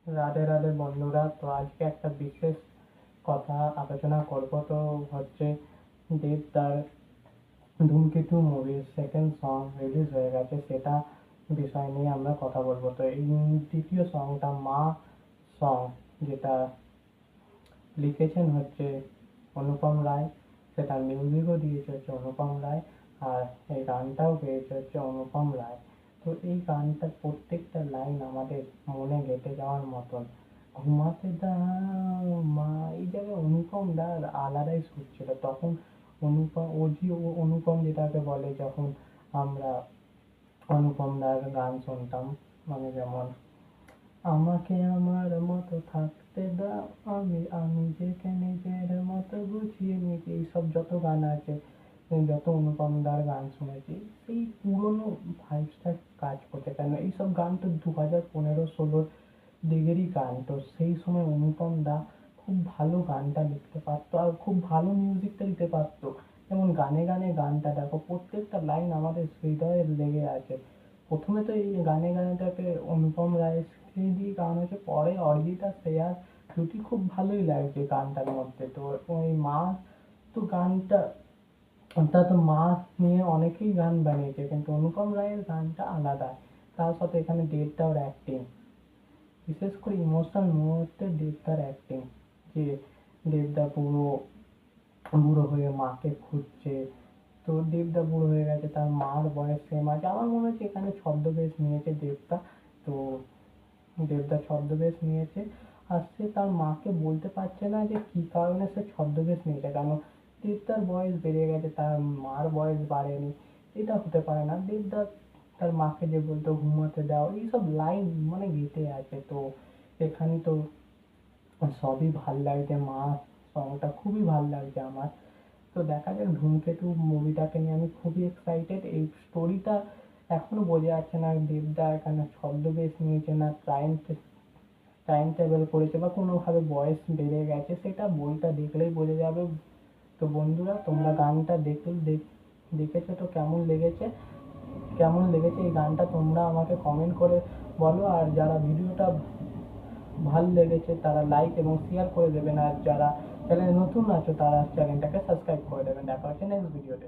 রাধে রাধে বন্ধুরা, তো আজকে একটা বিশেষ কথা আলোচনা করব। তো হচ্ছে দেবদার ধূমকেতু মুভির সেকেন্ড সং রিলিজ হয়ে গেছে, সেটা বিষয় নিয়ে আমরা কথা বলবো। তো এই দ্বিতীয় সংটা মা সং, যেটা লিখেছেন হচ্ছে অনুপম রায়, সেটা মিউজিকও দিয়েছে হচ্ছে অনুপম রায়, আর এই গানটাও গেয়েছে হচ্ছে অনুপম রায়। তো এই গানটার প্রত্যেকটা লাইন আমাদের মনে গেঁথে যাওয়ার মতন। ঘুমাতে দাও মা, এই জায়গায় অনুপম দার আলাদাই সুর ছিল তখন। অনুপম যেটাকে বলে, যখন আমরা অনুপম দার গান শুনতাম, মানে যেমন আমাকে আমার মতো থাকতে দাও, আমি আমি যে নিজের মতো গুছিয়ে নিয়েছি, এইসব যত গান আছে, যত অনুপম দার গান শুনেছি, সেই পুরোনো ভাইবসটা কাজ করছে। কেন এইসব গান তো 2015-16 দিকেরই গান। তো সেই সময় অনুপম দা খুব ভালো গানটা লিখতে পারতো, আর খুব ভালো মিউজিকটা দিতে পারতো। যেমন গানে গানে গানটা দেখো, প্রত্যেকটা লাইন আমাদের হৃদয়ে লেগে আছে। প্রথমে তো এই গানে গানেটাকে অনুপম রায়ের দিয়ে গান হয়েছে, পরে অরিজিৎ আর শ্রেয়ার জুটি খুব ভালোই লাগছে গানটার মধ্যে। তো ওই মা, তো গানটা, তা তো মা নিয়ে অনেকেই গান বানিয়েছে, কিন্তু অনুপম রায়ের গানটা আলাদা। তার সাথে এখানে দেবদার অ্যাক্টিং, বিশেষ করে ইমোশনাল মুহূর্তে দেবদার অ্যাক্টিং, যে দেবদা পুরো বুড়ো হয়ে মাকে খুঁজছে। তো দেবদা বুড়ো হয়ে গেছে, তার মার বয়স সেম আছে। আমার মনে হচ্ছে এখানে ছদ্মবেশ নিয়েছে দেবদা। তো দেবদা ছদ্মবেশ নিয়েছে, আর সে তার মাকে বলতে পারছে না যে কি কারণে সে ছদ্মবেশ নিয়েছে। কারণ দেবদার বয়স বেড়ে গেছে, তার মার বয়স বাড়েনি। এটা হতে পারে না। দেবদা তার মাকে যে বলতো ঘুমাতে দাও, এইসব লাইন মানে গেঁথে আছে। তো এখানে তো সবই ভাল লাগছে, মা সংটা খুবই ভাল লাগছে আমার। তো দেখা যাক, ধূমকেতু মুভিটাকে নিয়ে আমি খুবই এক্সাইটেড। এই স্টোরিটা এখনো বোঝা যাচ্ছে না দেবদা এখানে ছদ্মবেশ নিয়েছে না টাইম ট্রাভেল করেছে বা কোনোভাবে বয়স বেড়ে গেছে, সেটা বইটা দেখলেই বোঝা যাবে। তো বন্ধুরা, তোমরা গানটা দেখেছো তো কেমন লেগেছে এই গানটা তোমরা আমাকে কমেন্ট করে বলো। আর যারা ভিডিওটা ভালো লেগেছে তারা লাইক এবং শেয়ার করে দেবেন, আর যারা চ্যানেলে নতুন আছো তারা চ্যানেলটাকে সাবস্ক্রাইব করে দেবেন। দেখা হচ্ছে নেক্সট ভিডিওতে।